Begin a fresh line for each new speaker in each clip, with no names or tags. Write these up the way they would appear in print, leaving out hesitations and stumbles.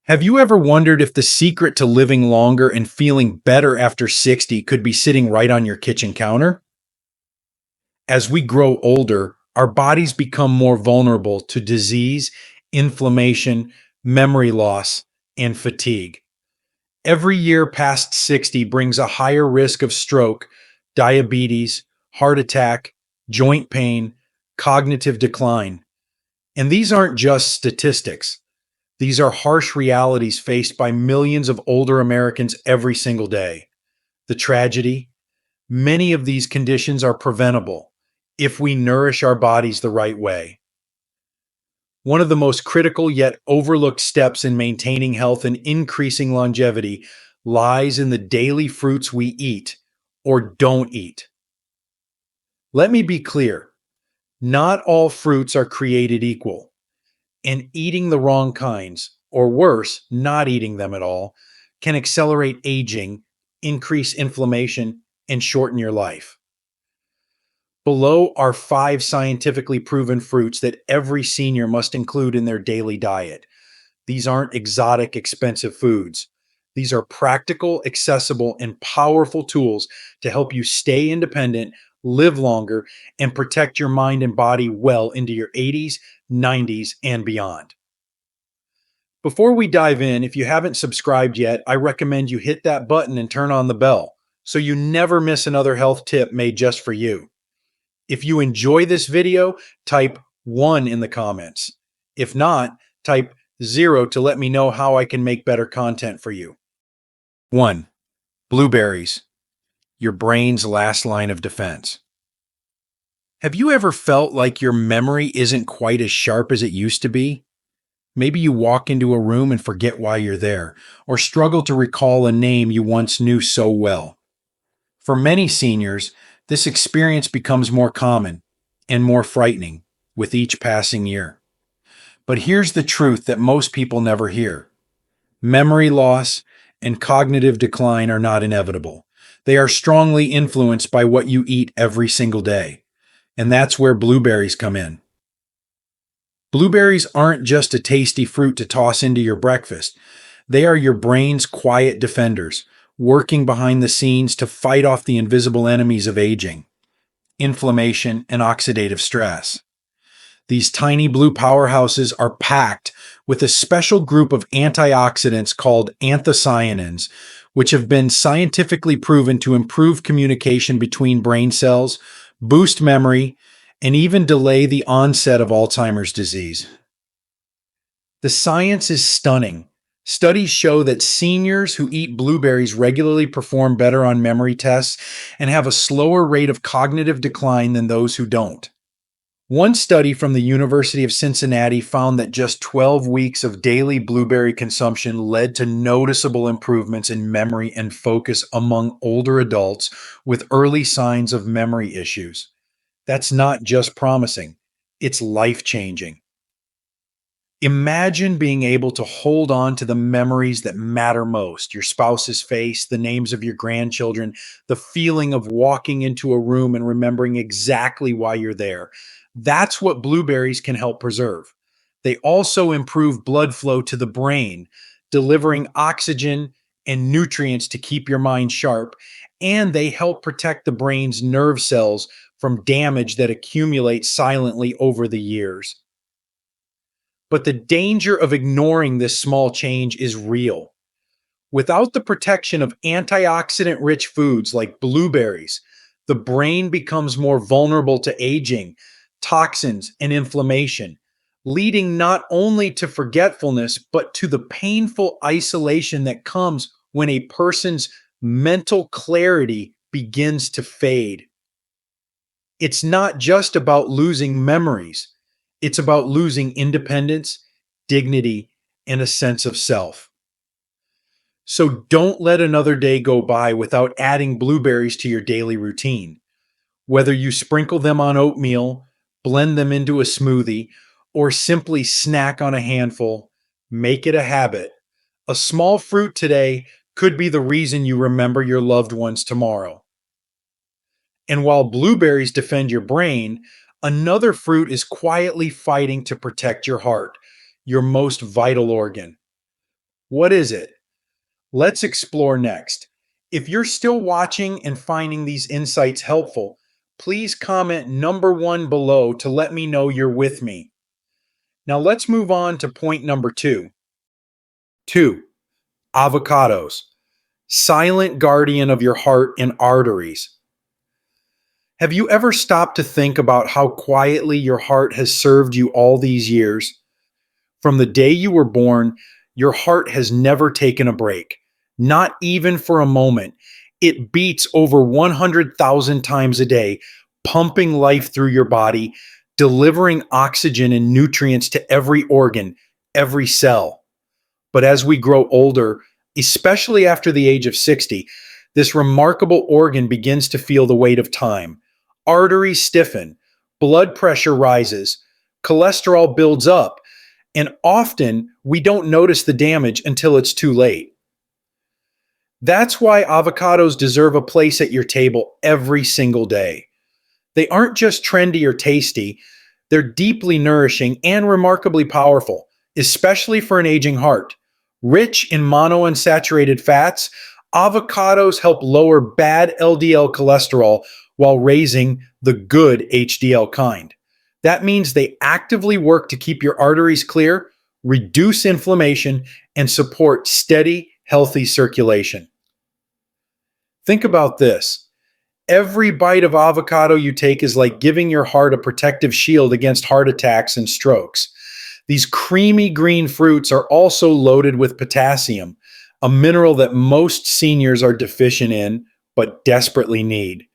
Have you ever wondered if the secret to living longer and feeling better after 60 could be sitting right on your kitchen counter? As we grow older, our bodies become more vulnerable to disease, inflammation, memory loss, and fatigue. Every year past 60 brings a higher risk of stroke, diabetes, heart attack, joint pain, cognitive decline. And these aren't just statistics. These are harsh realities faced by millions of older Americans every single day. The tragedy: many of these conditions are preventable if we nourish our bodies the right way. One of the most critical yet overlooked steps in maintaining health and increasing longevity lies in the daily fruits we eat or don't eat. Let me be clear: not all fruits are created equal, and eating the wrong kinds, or worse, not eating them at all, can accelerate aging, increase inflammation, and shorten your life. Below are 5 scientifically proven fruits that every senior must include in their daily diet. These aren't exotic, expensive foods. These are practical, accessible, and powerful tools to help you stay independent, live longer, and protect your mind and body well into your 80s, 90s, and beyond. Before we dive in, if you haven't subscribed yet, I recommend you hit that button and turn on the bell so you never miss another health tip made just for you. If you enjoy this video, type 1 in the comments. If not, type 0 to let me know how I can make better content for you. 1. Blueberries, your brain's last line of defense. Have you ever felt like your memory isn't quite as sharp as it used to be? Maybe you walk into a room and forget why you're there, or struggle to recall a name you once knew so well. For many seniors, this experience becomes more common and more frightening with each passing year. But here's the truth that most people never hear: memory loss and cognitive decline are not inevitable. They are strongly influenced by what you eat every single day. And that's where blueberries come in. Blueberries aren't just a tasty fruit to toss into your breakfast. They are your brain's quiet defenders, working behind the scenes to fight off the invisible enemies of aging: inflammation and oxidative stress. These tiny blue powerhouses are packed with a special group of antioxidants called anthocyanins, which have been scientifically proven to improve communication between brain cells, boost memory, and even delay the onset of Alzheimer's disease. The science is stunning. Studies show that seniors who eat blueberries regularly perform better on memory tests and have a slower rate of cognitive decline than those who don't. One study from the University of Cincinnati found that just 12 weeks of daily blueberry consumption led to noticeable improvements in memory and focus among older adults with early signs of memory issues. That's not just promising, it's life-changing. Imagine being able to hold on to the memories that matter most: your spouse's face, the names of your grandchildren, the feeling of walking into a room and remembering exactly why you're there. That's what blueberries can help preserve. They also improve blood flow to the brain, delivering oxygen and nutrients to keep your mind sharp, and they help protect the brain's nerve cells from damage that accumulates silently over the years. But the danger of ignoring this small change is real. Without the protection of antioxidant-rich foods like blueberries, the brain becomes more vulnerable to aging, toxins, and inflammation, leading not only to forgetfulness, but to the painful isolation that comes when a person's mental clarity begins to fade. It's not just about losing memories. It's about losing independence, dignity, and a sense of self. So don't let another day go by without adding blueberries to your daily routine. Whether you sprinkle them on oatmeal, blend them into a smoothie, or simply snack on a handful, make it a habit. A small fruit today could be the reason you remember your loved ones tomorrow. And while blueberries defend your brain, another fruit is quietly fighting to protect your heart, your most vital organ. What is it? Let's explore next. If you're still watching and finding these insights helpful, please comment number 1 below to let me know you're with me. Now let's move on to point number 2. 2. Avocados. Silent guardian of your heart and arteries. Have you ever stopped to think about how quietly your heart has served you all these years? From the day you were born, your heart has never taken a break, not even for a moment. It beats over 100,000 times a day, pumping life through your body, delivering oxygen and nutrients to every organ, every cell. But as we grow older, especially after the age of 60, this remarkable organ begins to feel the weight of time. Arteries stiffen, blood pressure rises, cholesterol builds up, and often we don't notice the damage until it's too late. That's why avocados deserve a place at your table every single day. They aren't just trendy or tasty, they're deeply nourishing and remarkably powerful, especially for an aging heart. Rich in monounsaturated fats, avocados help lower bad LDL cholesterol while raising the good HDL kind. That means they actively work to keep your arteries clear, reduce inflammation, and support steady, healthy circulation. Think about this. Every bite of avocado you take is like giving your heart a protective shield against heart attacks and strokes. These creamy green fruits are also loaded with potassium, a mineral that most seniors are deficient in but desperately need.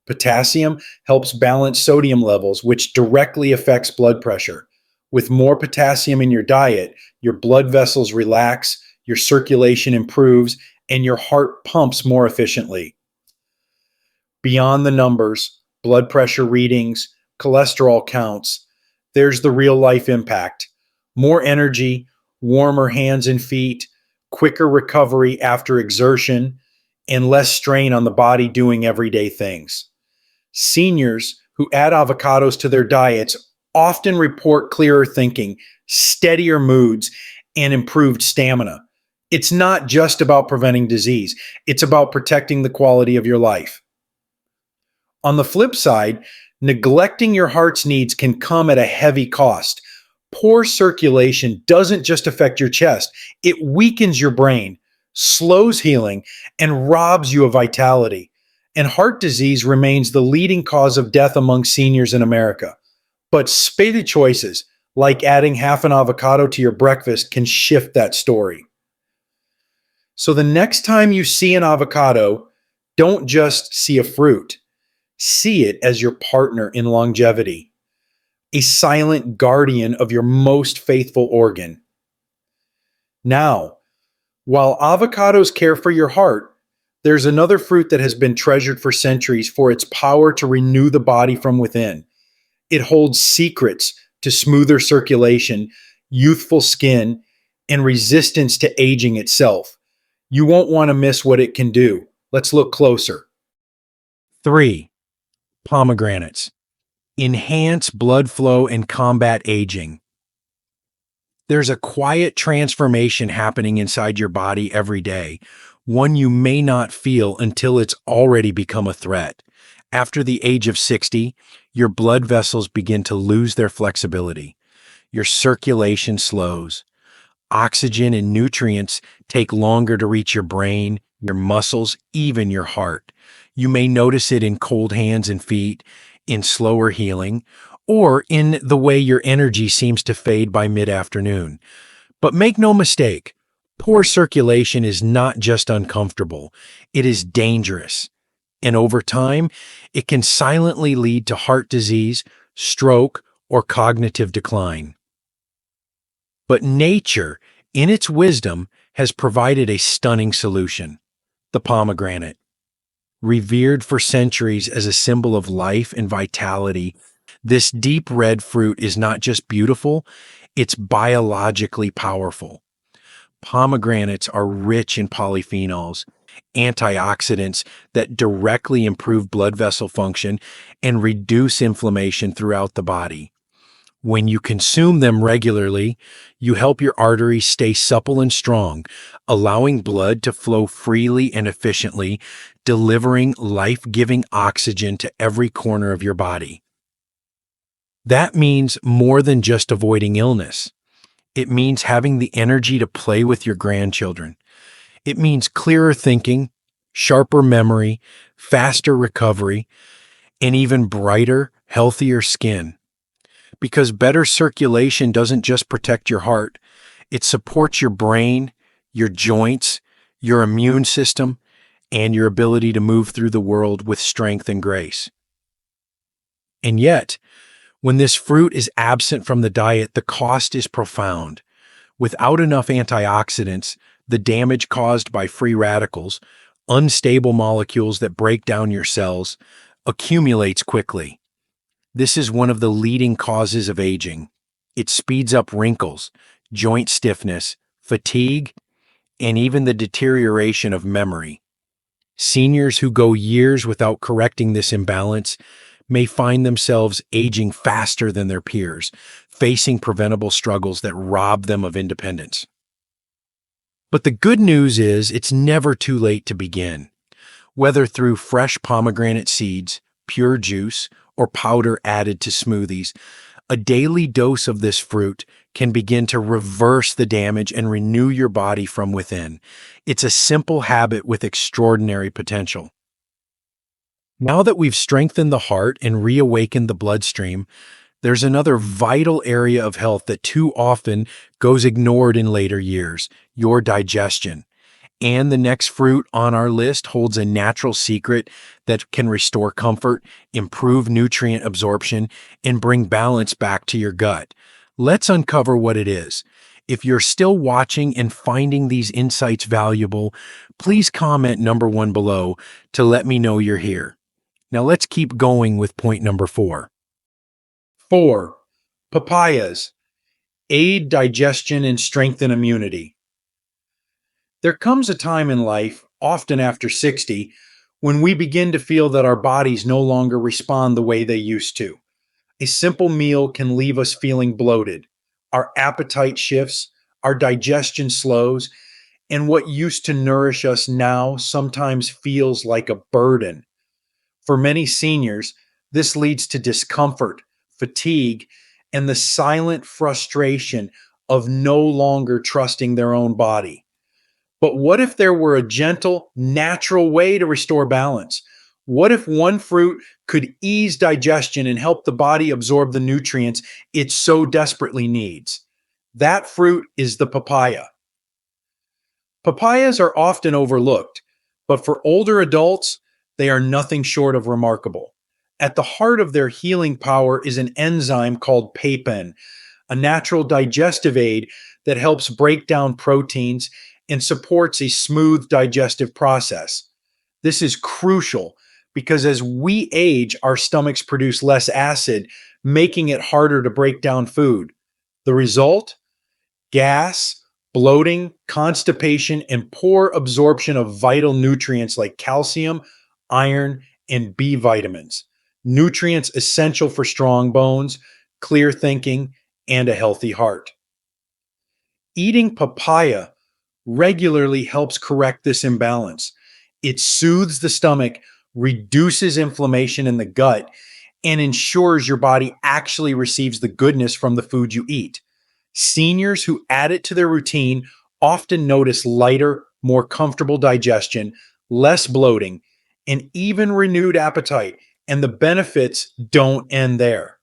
Potassium helps balance sodium levels, which directly affects blood pressure. With more potassium in your diet, your blood vessels relax, your circulation improves, and your heart pumps more efficiently. Beyond the numbers, blood pressure readings, cholesterol counts, there's the real life impact. More energy, warmer hands and feet, quicker recovery after exertion, and less strain on the body doing everyday things. Seniors who add avocados to their diets often report clearer thinking, steadier moods, and improved stamina. It's not just about preventing disease, it's about protecting the quality of your life. On the flip side, neglecting your heart's needs can come at a heavy cost. Poor circulation doesn't just affect your chest, it weakens your brain, slows healing, and robs you of vitality. And heart disease remains the leading cause of death among seniors in America. But spade choices, like adding half an avocado to your breakfast, can shift that story. So the next time you see an avocado, don't just see a fruit. See it as your partner in longevity, a silent guardian of your most faithful organ. Now, while avocados care for your heart, there's another fruit that has been treasured for centuries for its power to renew the body from within. It holds secrets to smoother circulation, youthful skin, and resistance to aging itself. You won't want to miss what it can do. Let's look closer. 3. Pomegranates. Enhance blood flow and combat aging. There's a quiet transformation happening inside your body every day, one you may not feel until it's already become a threat. After the age of 60, your blood vessels begin to lose their flexibility. Your circulation slows. Oxygen and nutrients take longer to reach your brain, your muscles, even your heart. You may notice it in cold hands and feet, in slower healing, or in the way your energy seems to fade by mid-afternoon. But make no mistake, poor circulation is not just uncomfortable, it is dangerous. And over time, it can silently lead to heart disease, stroke, or cognitive decline. But nature, in its wisdom, has provided a stunning solution: the pomegranate. Revered for centuries as a symbol of life and vitality, this deep red fruit is not just beautiful, it's biologically powerful. Pomegranates are rich in polyphenols, antioxidants that directly improve blood vessel function and reduce inflammation throughout the body. When you consume them regularly, you help your arteries stay supple and strong, allowing blood to flow freely and efficiently, delivering life-giving oxygen to every corner of your body. That means more than just avoiding illness. It means having the energy to play with your grandchildren. It means clearer thinking, sharper memory, faster recovery, and even brighter, healthier skin. Because better circulation doesn't just protect your heart, it supports your brain, your joints, your immune system, and your ability to move through the world with strength and grace. And yet, when this fruit is absent from the diet, the cost is profound. Without enough antioxidants, the damage caused by free radicals, unstable molecules that break down your cells, accumulates quickly. This is one of the leading causes of aging. It speeds up wrinkles, joint stiffness, fatigue, and even the deterioration of memory. Seniors who go years without correcting this imbalance may find themselves aging faster than their peers, facing preventable struggles that rob them of independence. But the good news is it's never too late to begin. Whether through fresh pomegranate seeds, pure juice, or powder added to smoothies, a daily dose of this fruit can begin to reverse the damage and renew your body from within. It's a simple habit with extraordinary potential. Now that we've strengthened the heart and reawakened the bloodstream, there's another vital area of health that too often goes ignored in later years: your digestion. And the next fruit on our list holds a natural secret that can restore comfort, improve nutrient absorption, and bring balance back to your gut. Let's uncover what it is. If you're still watching and finding these insights valuable, please comment number 1 below to let me know you're here. Now let's keep going with point number 4. 4. Papayas. Aid digestion and strengthen immunity. There comes a time in life, often after 60, when we begin to feel that our bodies no longer respond the way they used to. A simple meal can leave us feeling bloated. Our appetite shifts, our digestion slows, and what used to nourish us now sometimes feels like a burden. For many seniors, this leads to discomfort, fatigue, and the silent frustration of no longer trusting their own body. But what if there were a gentle, natural way to restore balance? What if one fruit could ease digestion and help the body absorb the nutrients it so desperately needs? That fruit is the papaya. Papayas are often overlooked, but for older adults, they are nothing short of remarkable. At the heart of their healing power is an enzyme called papain, a natural digestive aid that helps break down proteins and supports a smooth digestive process. This is crucial because as we age, our stomachs produce less acid, making it harder to break down food. The result? Gas, bloating, constipation, and poor absorption of vital nutrients like calcium, iron, and B vitamins. Nutrients essential for strong bones, clear thinking, and a healthy heart. Eating papaya regularly helps correct this imbalance. It soothes the stomach, reduces inflammation in the gut, and ensures your body actually receives the goodness from the food you eat. Seniors who add it to their routine often notice lighter, more comfortable digestion, less bloating, and even renewed appetite. And the benefits don't end there.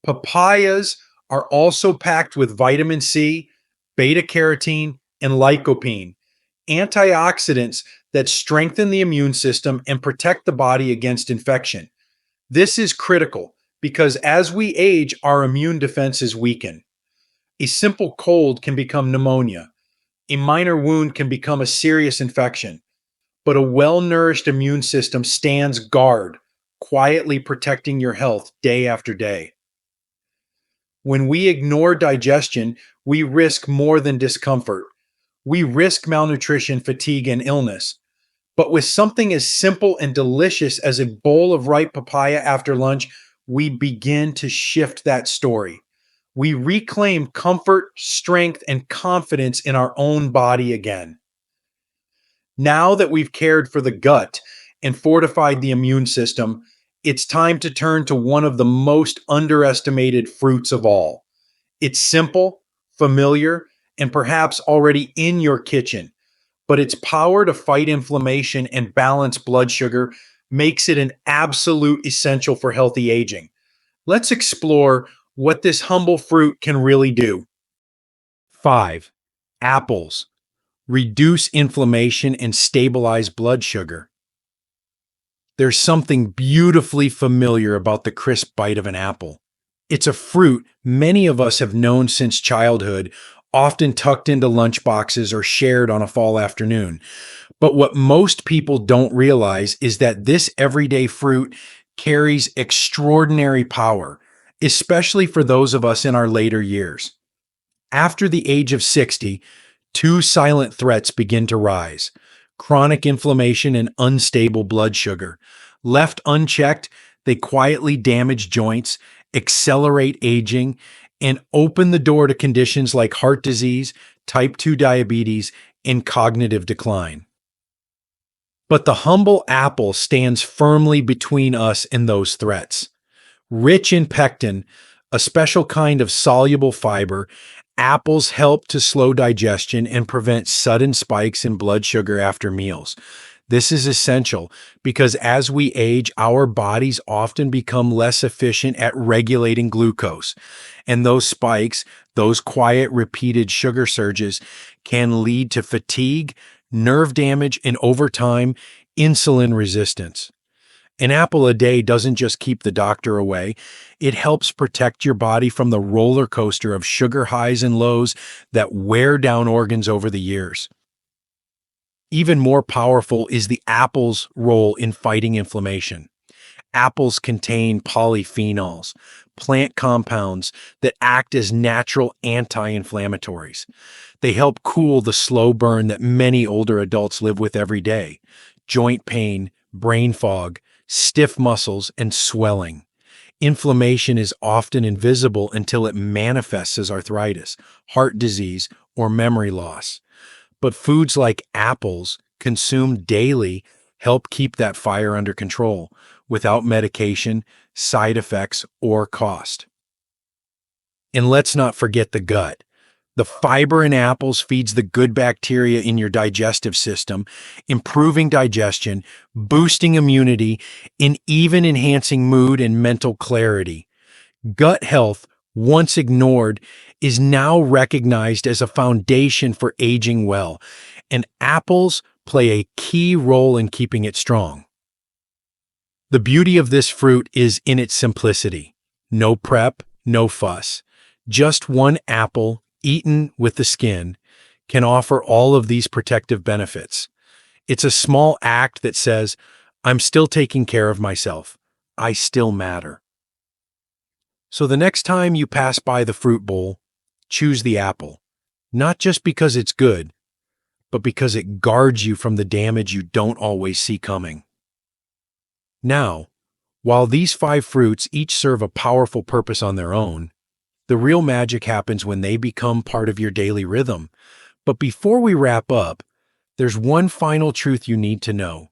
Papayas are also packed with vitamin C, beta carotene, and lycopene, antioxidants that strengthen the immune system and protect the body against infection. This is critical because as we age, our immune defenses weaken. A simple cold can become pneumonia. A minor wound can become a serious infection. But a well-nourished immune system stands guard, quietly protecting your health day after day. When we ignore digestion, we risk more than discomfort. We risk malnutrition, fatigue, and illness. But with something as simple and delicious as a bowl of ripe papaya after lunch, we begin to shift that story. We reclaim comfort, strength, and confidence in our own body again. Now that we've cared for the gut and fortified the immune system, it's time to turn to one of the most underestimated fruits of all. It's simple, familiar, and perhaps already in your kitchen, but its power to fight inflammation and balance blood sugar makes it an absolute essential for healthy aging. Let's explore what this humble fruit can really do. 5. Apples. Reduce inflammation and stabilize blood sugar. There's something beautifully familiar about the crisp bite of an apple. It's a fruit many of us have known since childhood, often tucked into lunchboxes or shared on a fall afternoon. But what most people don't realize is that this everyday fruit carries extraordinary power, especially for those of us in our later years. After the age of 60, two silent threats begin to rise: chronic inflammation and unstable blood sugar. Left unchecked, they quietly damage joints, accelerate aging, and open the door to conditions like heart disease, type 2 diabetes, and cognitive decline. But the humble apple stands firmly between us and those threats. Rich in pectin, a special kind of soluble fiber, apples help to slow digestion and prevent sudden spikes in blood sugar after meals. This is essential because as we age, our bodies often become less efficient at regulating glucose. And those spikes, those quiet, repeated sugar surges, can lead to fatigue, nerve damage, and over time, insulin resistance. An apple a day doesn't just keep the doctor away, it helps protect your body from the roller coaster of sugar highs and lows that wear down organs over the years. Even more powerful is the apple's role in fighting inflammation. Apples contain polyphenols, plant compounds that act as natural anti-inflammatories. They help cool the slow burn that many older adults live with every day: joint pain, brain fog, stiff muscles, and swelling. Inflammation is often invisible until it manifests as arthritis, heart disease, or memory loss. But foods like apples, consumed daily, help keep that fire under control without medication, side effects, or cost. And let's not forget the gut. The fiber in apples feeds the good bacteria in your digestive system, improving digestion, boosting immunity, and even enhancing mood and mental clarity. Gut health, once ignored, is now recognized as a foundation for aging well, and apples play a key role in keeping it strong. The beauty of this fruit is in its simplicity. No prep, no fuss. Just one apple, eaten with the skin, can offer all of these protective benefits. It's a small act that says, I'm still taking care of myself. I still matter. So the next time you pass by the fruit bowl, choose the apple, not just because it's good, but because it guards you from the damage you don't always see coming. Now, while these 5 fruits each serve a powerful purpose on their own, the real magic happens when they become part of your daily rhythm. But before we wrap up, there's one final truth you need to know.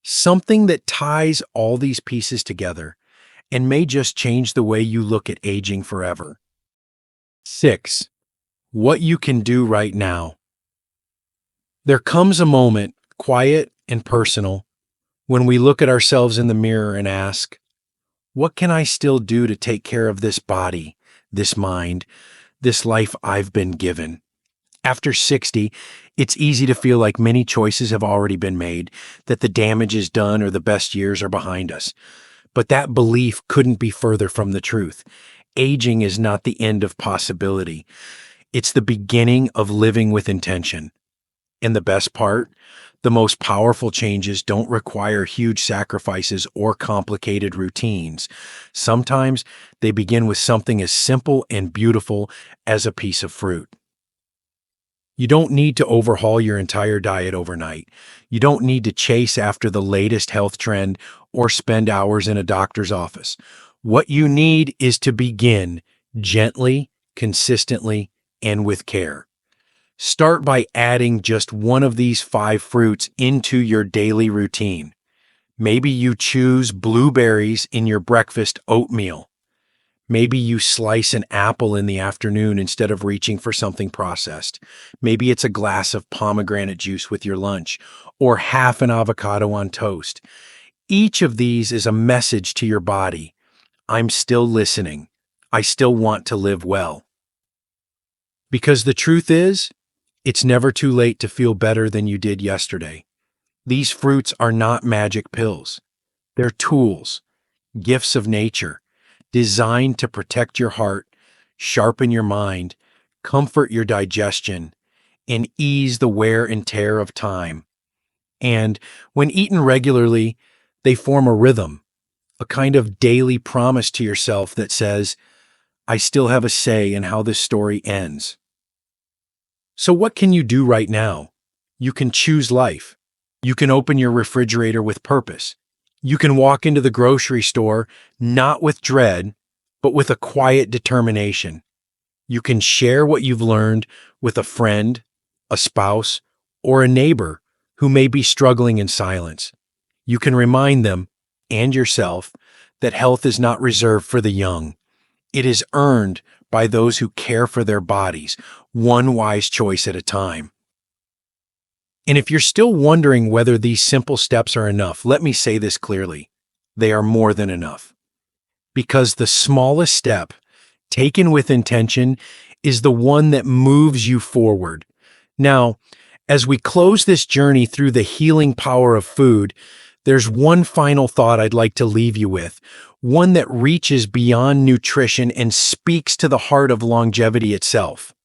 Something that ties all these pieces together and may just change the way you look at aging forever. 6. What you can do right now. There comes a moment, quiet and personal, when we look at ourselves in the mirror and ask, what can I still do to take care of this body, this mind, this life I've been given? After 60, it's easy to feel like many choices have already been made, that the damage is done or the best years are behind us. But that belief couldn't be further from the truth. Aging is not the end of possibility. It's the beginning of living with intention. And the best part, the most powerful changes don't require huge sacrifices or complicated routines. Sometimes they begin with something as simple and beautiful as a piece of fruit. You don't need to overhaul your entire diet overnight. You don't need to chase after the latest health trend or spend hours in a doctor's office. What you need is to begin gently, consistently, and with care. Start by adding just one of these 5 fruits into your daily routine. Maybe you choose blueberries in your breakfast oatmeal. Maybe you slice an apple in the afternoon instead of reaching for something processed. Maybe it's a glass of pomegranate juice with your lunch, or half an avocado on toast. Each of these is a message to your body. I'm still listening. I still want to live well. Because the truth is, it's never too late to feel better than you did yesterday. These fruits are not magic pills. They're tools, gifts of nature, designed to protect your heart, sharpen your mind, comfort your digestion, and ease the wear and tear of time. And when eaten regularly, they form a rhythm, a kind of daily promise to yourself that says, I still have a say in how this story ends. So what can you do right now? You can choose life. You can open your refrigerator with purpose. You can walk into the grocery store not with dread, but with a quiet determination. You can share what you've learned with a friend, a spouse, or a neighbor who may be struggling in silence. You can remind them, and yourself, that health is not reserved for the young. It is earned by those who care for their bodies, one wise choice at a time. And if you're still wondering whether these simple steps are enough, let me say this clearly. They are more than enough. Because the smallest step, taken with intention, is the one that moves you forward. Now, as we close this journey through the healing power of food, there's one final thought I'd like to leave you with, one that reaches beyond nutrition and speaks to the heart of longevity itself.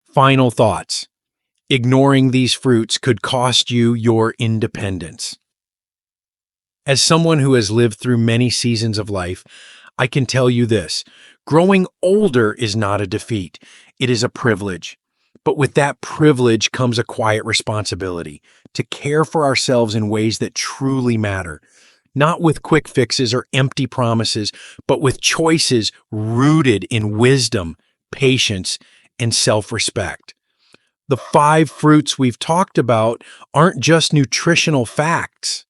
Final thoughts. Ignoring these fruits could cost you your independence. As someone who has lived through many seasons of life, I can tell you this: growing older is not a defeat, it is a privilege. But with that privilege comes a quiet responsibility to care for ourselves in ways that truly matter, not with quick fixes or empty promises, but with choices rooted in wisdom, patience, and self-respect. The 5 fruits we've talked about aren't just nutritional facts.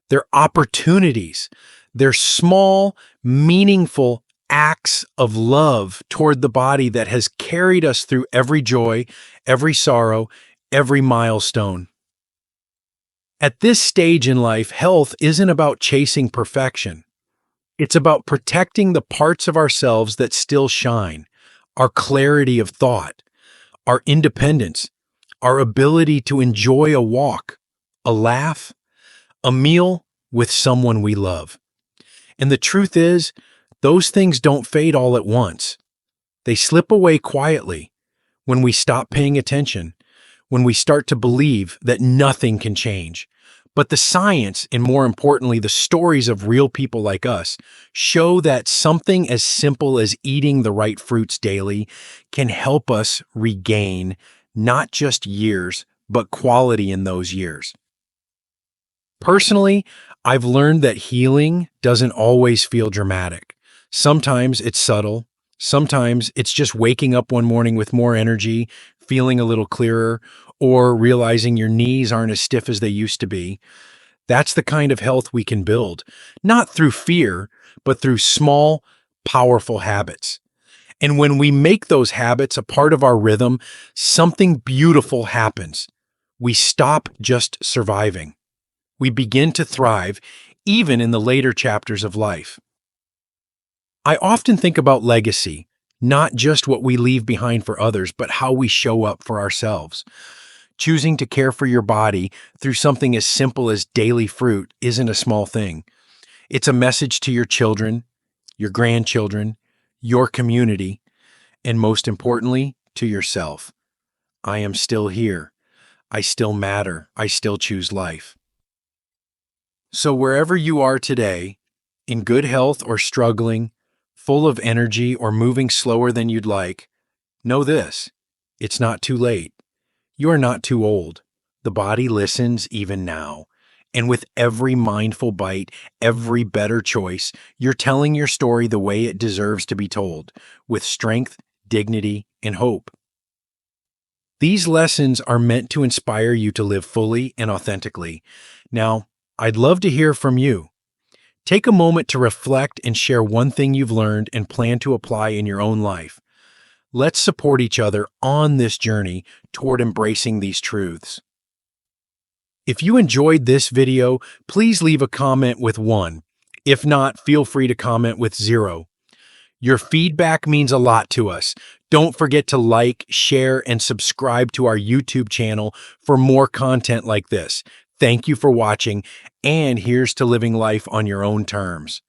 They're opportunities. They're small, meaningful acts of love toward the body that has carried us through every joy, every sorrow, every milestone. At this stage in life, health isn't about chasing perfection. It's about protecting the parts of ourselves that still shine, our clarity of thought, our independence, our ability to enjoy a walk, a laugh, a meal with someone we love. And the truth is, those things don't fade all at once. They slip away quietly when we stop paying attention, when we start to believe that nothing can change. But the science, and more importantly, the stories of real people like us, show that something as simple as eating the right fruits daily can help us regain not just years, but quality in those years. Personally, I've learned that healing doesn't always feel dramatic. Sometimes it's subtle. Sometimes it's just waking up one morning with more energy, feeling a little clearer, or realizing your knees aren't as stiff as they used to be. That's the kind of health we can build, not through fear, but through small, powerful habits. And when we make those habits a part of our rhythm, something beautiful happens. We stop just surviving. We begin to thrive, even in the later chapters of life. I often think about legacy, not just what we leave behind for others, but how we show up for ourselves. Choosing to care for your body through something as simple as daily fruit isn't a small thing. It's a message to your children, your grandchildren, your community, and most importantly, to yourself. I am still here. I still matter. I still choose life. So wherever you are today, in good health or struggling, full of energy or moving slower than you'd like, know this: it's not too late. You are not too old. The body listens even now, And with every mindful bite, every better choice, you're telling your story the way it deserves to be told, with strength, dignity, and hope. These lessons are meant to inspire you to live fully and authentically. Now, I'd love to hear from you. Take a moment to reflect and share one thing you've learned and plan to apply in your own life. Let's support each other on this journey toward embracing these truths. If you enjoyed this video, please leave a comment with 1. If not, feel free to comment with 0. Your feedback means a lot to us. Don't forget to like, share, and subscribe to our YouTube channel for more content like this. Thank you for watching, and here's to living life on your own terms.